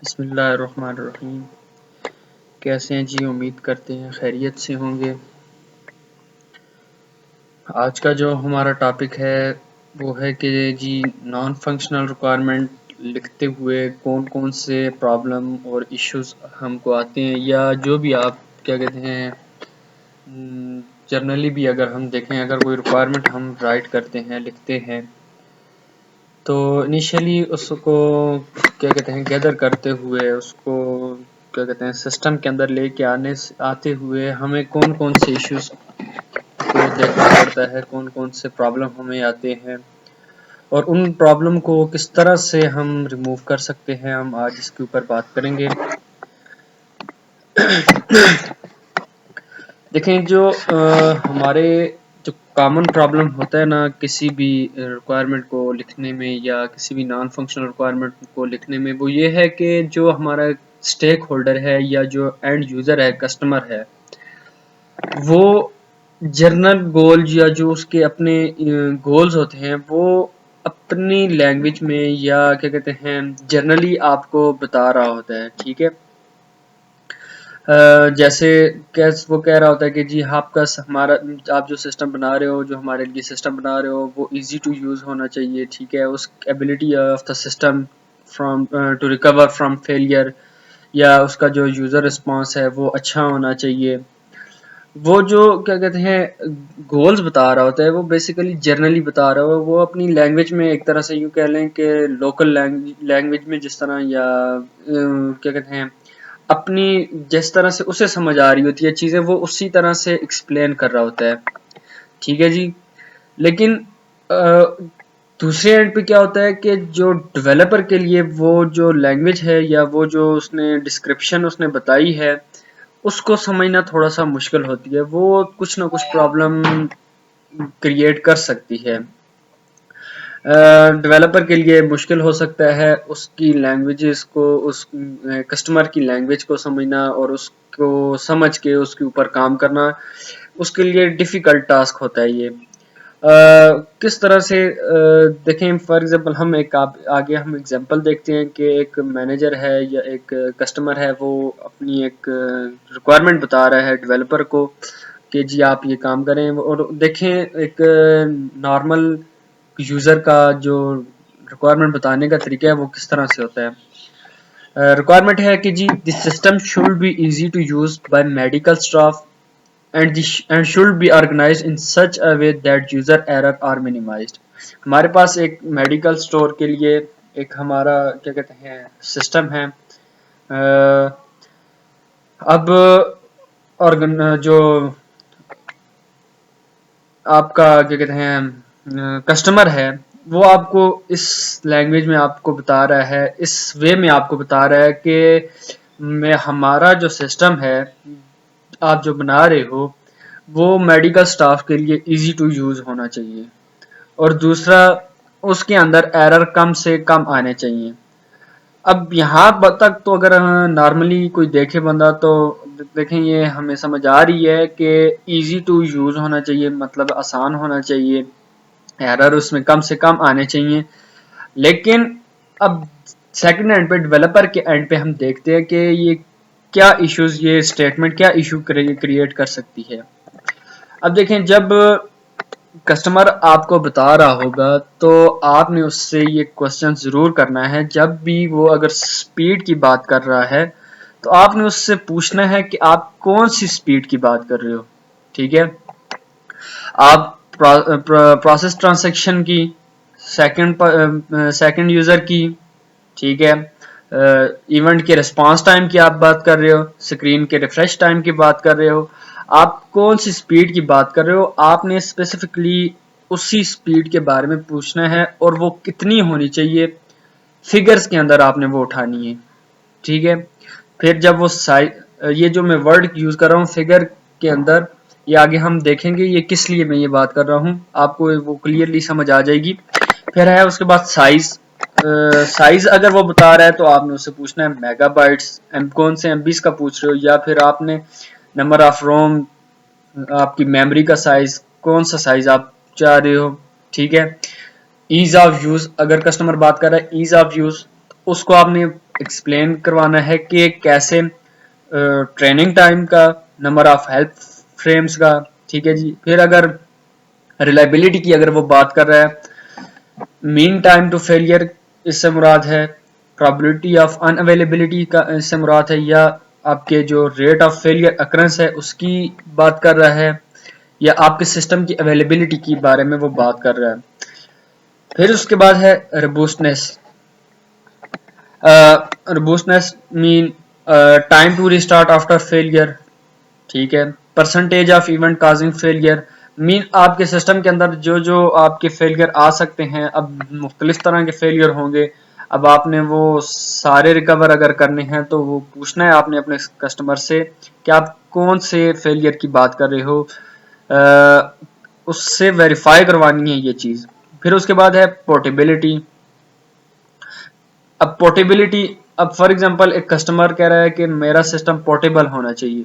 بسم اللہ الرحمن الرحیم۔ کیسے ہیں جی؟ امید کرتے ہیں خیریت سے ہوں گے۔ آج کا جو ہمارا ٹاپک ہے وہ ہے کہ جی نان فنکشنل ریکوائرمنٹ لکھتے ہوئے کون کون سے پرابلم اور ایشوز ہم کو آتے ہیں، یا جو بھی آپ کیا کہتے ہیں جرنلی بھی اگر ہم دیکھیں، اگر کوئی ریکوائرمنٹ ہم رائٹ کرتے ہیں، لکھتے ہیں، تو انیشیلی اس کو کیا کہتے ہیں گیدر کرتے ہوئے، اس کو کیا کہتے ہیں سسٹم کے اندر لے کے آتے ہوئے ہمیں کون کون سے ایشوز کو دیکھنا پڑتا ہے، کون کون سے پرابلم ہمیں آتے ہیں، اور ان پرابلم کو کس طرح سے ہم ریموو کر سکتے ہیں۔ ہم آج اس کے اوپر بات کریں گے۔ دیکھیں، جو ہمارے جو کامن پرابلم ہوتا ہے نا کسی بھی ریکوائرمنٹ کو لکھنے میں یا کسی بھی نان فنکشنل ریکوائرمنٹ کو لکھنے میں، وہ یہ ہے کہ جو ہمارا اسٹیک ہولڈر ہے یا جو اینڈ یوزر ہے، کسٹمر ہے، وہ جرنل گول یا جو اس کے اپنے گولز ہوتے ہیں وہ اپنی لینگویج میں یا کیا کہتے ہیں جرنلی آپ کو بتا رہا ہوتا ہے، ٹھیک ہے۔ جیسے وہ کہہ رہا ہوتا ہے کہ جی آپ جو سسٹم بنا رہے ہو، جو ہمارے لیے سسٹم بنا رہے ہو، وہ ایزی ٹو یوز ہونا چاہیے، ٹھیک ہے۔ اس ability of the system to recover from failure, یا اس کا جو یوزر رسپانس ہے وہ اچھا ہونا چاہیے۔ وہ جو کیا کہتے ہیں گولز بتا رہا ہوتا ہے، وہ بیسیکلی جرنلی بتا رہا ہو، وہ اپنی لینگویج میں ایک طرح سے یوں کہہ لیں کہ لوکل لینگویج میں جس طرح، یا کیا کہتے ہیں اپنی جس طرح سے اسے سمجھ آ رہی ہوتی ہے چیزیں، وہ اسی طرح سے ایکسپلین کر رہا ہوتا ہے، ٹھیک ہے جی۔ لیکن دوسرے اینڈ پہ کیا ہوتا ہے کہ جو ڈیولپر کے لیے وہ جو لینگویج ہے یا وہ جو اس نے ڈسکرپشن اس نے بتائی ہے، اس کو سمجھنا تھوڑا سا مشکل ہوتی ہے، وہ کچھ نہ کچھ پرابلم کریٹ کر سکتی ہے۔ ڈیولپر کے لیے مشکل ہو سکتا ہے اس کی لینگویجز کو، اس کسٹمر کی لینگویج کو سمجھنا اور اس کو سمجھ کے اس کے اوپر کام کرنا، اس کے لیے ڈیفیکلٹ ٹاسک ہوتا ہے یہ۔ کس طرح سے دیکھیں، فار ایگزامپل ہم آگے ہم ایگزامپل دیکھتے ہیں کہ ایک مینیجر ہے یا ایک کسٹمر ہے، وہ اپنی ایک ریکوائرمنٹ بتا رہا ہے ڈیولپر کو کہ جی آپ یہ کام کریں، اور دیکھیں ایک نارمل یوزر کا جو ریکوائرمنٹ بتانے کا طریقہ ہے وہ کس طرح سے ہوتا ہے۔ ریکوائرمنٹ ہے کہ جی the system should be easy to use by medical staff and should be organized in such a way that user error are minimized۔ ہمارے پاس ایک میڈیکل اسٹور کے لیے ایک ہمارا کیا کہتے ہیں سسٹم ہے۔ اب جو آپ کا کیا کہتے ہیں کسٹمر ہے، وہ آپ کو اس لینگویج میں آپ کو بتا رہا ہے، اس وے میں آپ کو بتا رہا ہے کہ ہمارا جو سسٹم ہے آپ جو بنا رہے ہو وہ میڈیکل سٹاف کے لیے ایزی ٹو یوز ہونا چاہیے، اور دوسرا اس کے اندر ایرر کم سے کم آنے چاہیے۔ اب یہاں تک تو اگر نارملی کوئی دیکھے بندہ تو دیکھیں یہ ہمیں سمجھ آ رہی ہے کہ ایزی ٹو یوز ہونا چاہیے، مطلب آسان ہونا چاہیے، ایرر اس میں کم سے کم آنے چاہیے۔ لیکن اب سیکنڈ اینڈ پہ، ڈیولپر کے اینڈ پہ ہم دیکھتے ہیں کہ یہ کیا ایشوز، یہ اسٹیٹمنٹ کیا ایشو کریٹ کر سکتی ہے۔ اب دیکھیں، جب کسٹمر آپ کو بتا رہا ہوگا تو آپ نے اس سے یہ کوسچن ضرور کرنا ہے، جب بھی وہ اگر سپیڈ کی بات کر رہا ہے تو آپ نے اس سے پوچھنا ہے کہ آپ کون سی سپیڈ کی بات کر رہے ہو، ٹھیک ہے۔ آپ پروسیس ٹرانزیکشن کی، سیکنڈ یوزر کی، ٹھیک ہے، ایونٹ کے ریسپانس ٹائم کی آپ بات کر رہے ہو، اسکرین کے ریفریش ٹائم کی بات کر رہے ہو، آپ کون سی سپیڈ کی بات کر رہے ہو، آپ نے اسپیسیفکلی اسی سپیڈ کے بارے میں پوچھنا ہے، اور وہ کتنی ہونی چاہیے فگرز کے اندر آپ نے وہ اٹھانی ہے، ٹھیک ہے۔ پھر جب وہ یہ جو میں ورڈ یوز کر رہا ہوں فگر کے اندر، یہ آگے ہم دیکھیں گے یہ کس لیے میں یہ بات کر رہا ہوں، آپ کو وہ کلیئرلی سمجھ آ جائے گی۔ پھر ہے اس کے بعد سائز اگر وہ بتا رہا ہے تو آپ نے اس سے پوچھنا ہے میگا بائٹس، کون سے ایم بیز کا پوچھ رہے ہو، یا پھر آپ نے نمبر آف روم، آپ کی میموری کا سائز، کون سا سائز آپ چاہ رہے ہو، ٹھیک ہے۔ ایز آف یوز، اگر کسٹمر بات کر رہا ہے ایز آف یوز، اس کو آپ نے ایکسپلین کروانا ہے کہ کیسے ٹریننگ ٹائم کا، نمبر آف ہیلپ فریمز کا، ٹھیک ہے جی. پھر اگر ریلائبلٹی کی اگر وہ بات کر رہا ہے، مین ٹائم ٹو فیلئر اس سے مراد ہے، پرابلٹی آف ان اویلیبلٹی کا اس سے مراد ہے، یا آپ کے جو ریٹ آف فیلئر اکرنس ہے اس کی بات کر رہا ہے، یا آپ کے سسٹم کی اویلیبلٹی کی بارے میں وہ بات کر رہا ہے. پھر اس کے بعد ہے robustness. Robustness mean time to restart after failure, ٹھیک ہے. Percentage of event causing failure مین آپ کے سسٹم کے اندر جو آپ کے فیلئر آ سکتے ہیں. اب مختلف طرح کے فیلئر ہوں گے، اب آپ نے وہ سارے ریکور اگر کرنے ہیں تو وہ پوچھنا ہے آپ نے اپنے کسٹمر سے کہ آپ کون سے فیلئر کی بات کر رہے ہو، اس سے ویریفائی کروانی ہے یہ چیز. پھر اس کے بعد ہے پورٹیبلٹی. اب پورٹیبلٹی، اب فار ایگزامپل ایک کسٹمر کہہ رہا ہے کہ میرا سسٹم پورٹیبل ہونا چاہیے.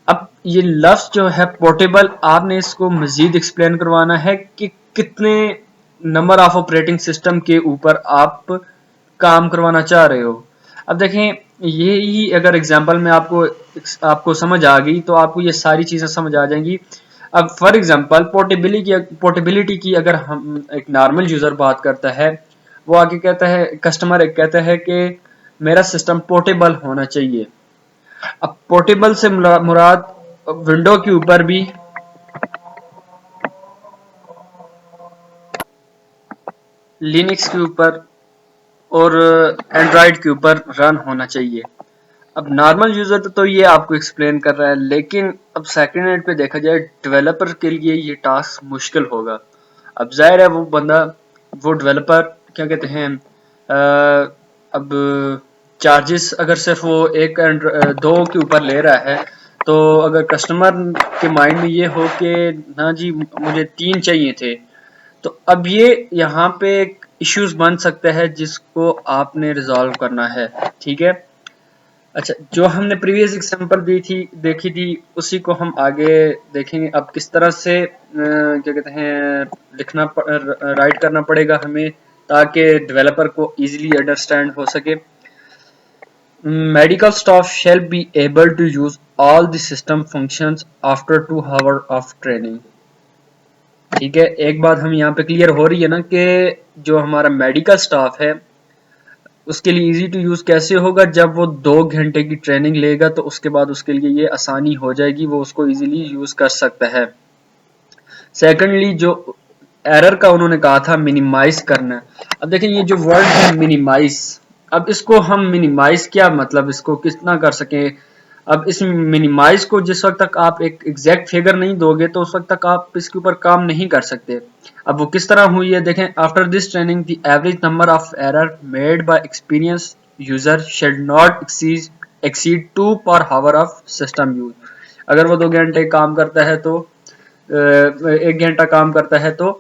اب یہ لفظ جو ہے پورٹیبل، آپ نے اس کو مزید ایکسپلین کروانا ہے کہ کتنے نمبر آف آپریٹنگ سسٹم کے اوپر آپ کام کروانا چاہ رہے ہو. اب دیکھیں یہی اگر ایگزامپل میں آپ کو سمجھ آ گئی تو آپ کو یہ ساری چیزیں سمجھ آ جائیں گی. اب فار ایگزامپل پورٹیبلٹی کی اگر ہم ایک نارمل یوزر بات کرتا ہے، وہ آگے کہتا ہے، کسٹمر ایک کہتا ہے کہ میرا سسٹم پورٹیبل ہونا چاہیے. اب پورٹیبل سے مراد ونڈو کے اوپر بھی، لینکس کے اوپر اور اینڈرائڈ کے اوپر رن ہونا چاہیے. اب نارمل یوزر تو یہ آپ کو ایکسپلین کر رہا ہے، لیکن اب سیکنڈ ہینڈ پہ دیکھا جائے ڈیولپر کے لیے یہ ٹاسک مشکل ہوگا. اب ظاہر ہے وہ بندہ، وہ ڈیولپر کیا کہتے ہیں، اب چارجز اگر صرف وہ ایک دو کے اوپر لے رہا ہے، تو اگر کسٹمر کے مائنڈ میں یہ ہو کہ نا جی مجھے 3 چاہیے تھے، تو اب یہ یہاں پہ ایک ایشوز بن سکتا ہے جس کو آپ نے ریزالو کرنا ہے. ٹھیک ہے. اچھا، جو ہم نے پریویس ایگزامپل دیکھی تھی اسی کو ہم آگے دیکھیں گے. اب کس طرح سے کیا کہتے ہیں رائٹ کرنا پڑے گا ہمیں تاکہ ڈیولپر کو ایزیلی انڈرسٹینڈ ہو سکے. Medical staff shall be able to use all the system functions after 2 hours of training. ٹھیک ہے. ایک بات ہم یہاں پہ کلیئر ہو رہی ہے نا کہ جو ہمارا میڈیکل اسٹاف ہے اس کے لیے ایزی ٹو یوز کیسے ہوگا، جب وہ 2 گھنٹے کی ٹریننگ لے گا تو اس کے بعد اس کے لیے یہ آسانی ہو جائے گی، وہ اس کو ایزیلی یوز کر سکتا ہے. سیکنڈلی جو ایرر کا انہوں نے کہا تھا منیمائز کرنا. اب دیکھیں یہ جو ورڈ ہے منیمائز، اب اس کو ہم منیمائز کیا مطلب اس کو کتنا کر سکیں. اب اس منیمائز کو جس وقت تک آپ ایک ایگزیکٹ فگر نہیں دو گے تو اس وقت تک آپ اس کے اوپر کام نہیں کر سکتے. اب وہ کس طرح ہوئی ہے دیکھیں. After this training the average number of error made by experience user should not exceed 2 per hour of system use. اگر وہ 2 گھنٹے کام کرتا ہے تو 1 گھنٹہ کام کرتا ہے تو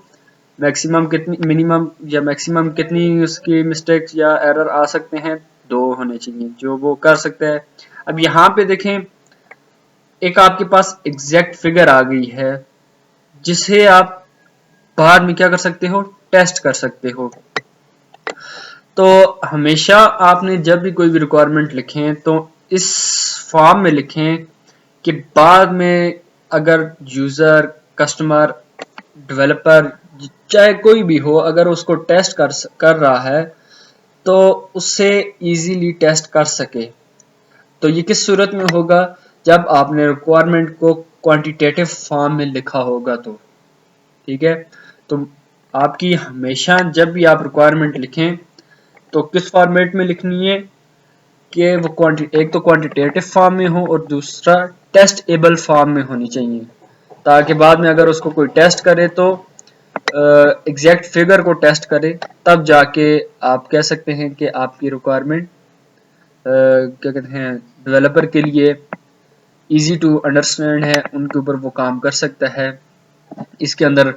میکسیمم کتنی، منیمم یا میکسیمم کتنی اس کی مسٹیکس یا ایرر آ سکتے ہیں، 2 ہونے چاہیے جو وہ کر سکتا ہے. اب یہاں پہ دیکھیں ایک آپ کے پاس ایگزیکٹ فگر آ گئی ہے جسے آپ بعد میں کیا کر سکتے ہو، ٹیسٹ کر سکتے ہو. تو ہمیشہ آپ نے جب بھی کوئی بھی ریکوائرمنٹ لکھیں تو اس فارم میں لکھیں کہ بعد میں اگر یوزر، کسٹمر، ڈیولپر چاہے کوئی بھی ہو، اگر اس کو ٹیسٹ کر رہا ہے تو اس سے ایزیلی ٹیسٹ کر سکے. تو یہ کس صورت میں ہوگا، جب آپ نے ریکوائرمنٹ کو کوانٹیٹیو فارم میں لکھا ہوگا تو. ٹھیک ہے. تو آپ کی ہمیشہ جب بھی آپ ریکوائرمنٹ لکھیں تو کس فارمیٹ میں لکھنی ہے کہ وہ ایک تو کوانٹیٹیو فارم میں ہو اور دوسرا ٹیسٹ ایبل فارم میں ہونی چاہیے، تاکہ بعد میں اگر اس کو کوئی ٹیسٹ کرے تو ایگزیکٹ فگر کو ٹیسٹ کرے، تب جا کے آپ کہہ سکتے ہیں کہ آپ کی ریکوائرمنٹ کیا کہتے ہیں ڈیولپر کے لیے ایزی ٹو انڈرسٹینڈ ہے، ان کے اوپر وہ کام کر سکتا ہے. اس کے اندر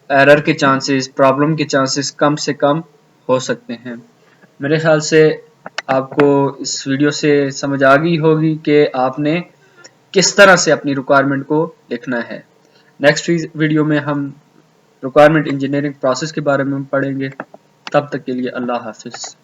ایرر کے چانسز، پرابلم کے چانسز کم سے کم ہو سکتے ہیں. میرے خیال سے آپ کو اس ویڈیو سے سمجھ آ گئی ہوگی کہ آپ نے کس طرح سے اپنی ریکوائرمنٹ کو لکھنا ہے. نیکسٹ ویڈیو میں ہم ریکوائرمنٹ انجینئرنگ پروسیس کے بارے میں پڑھیں گے. تب تک کے لیے اللہ حافظ.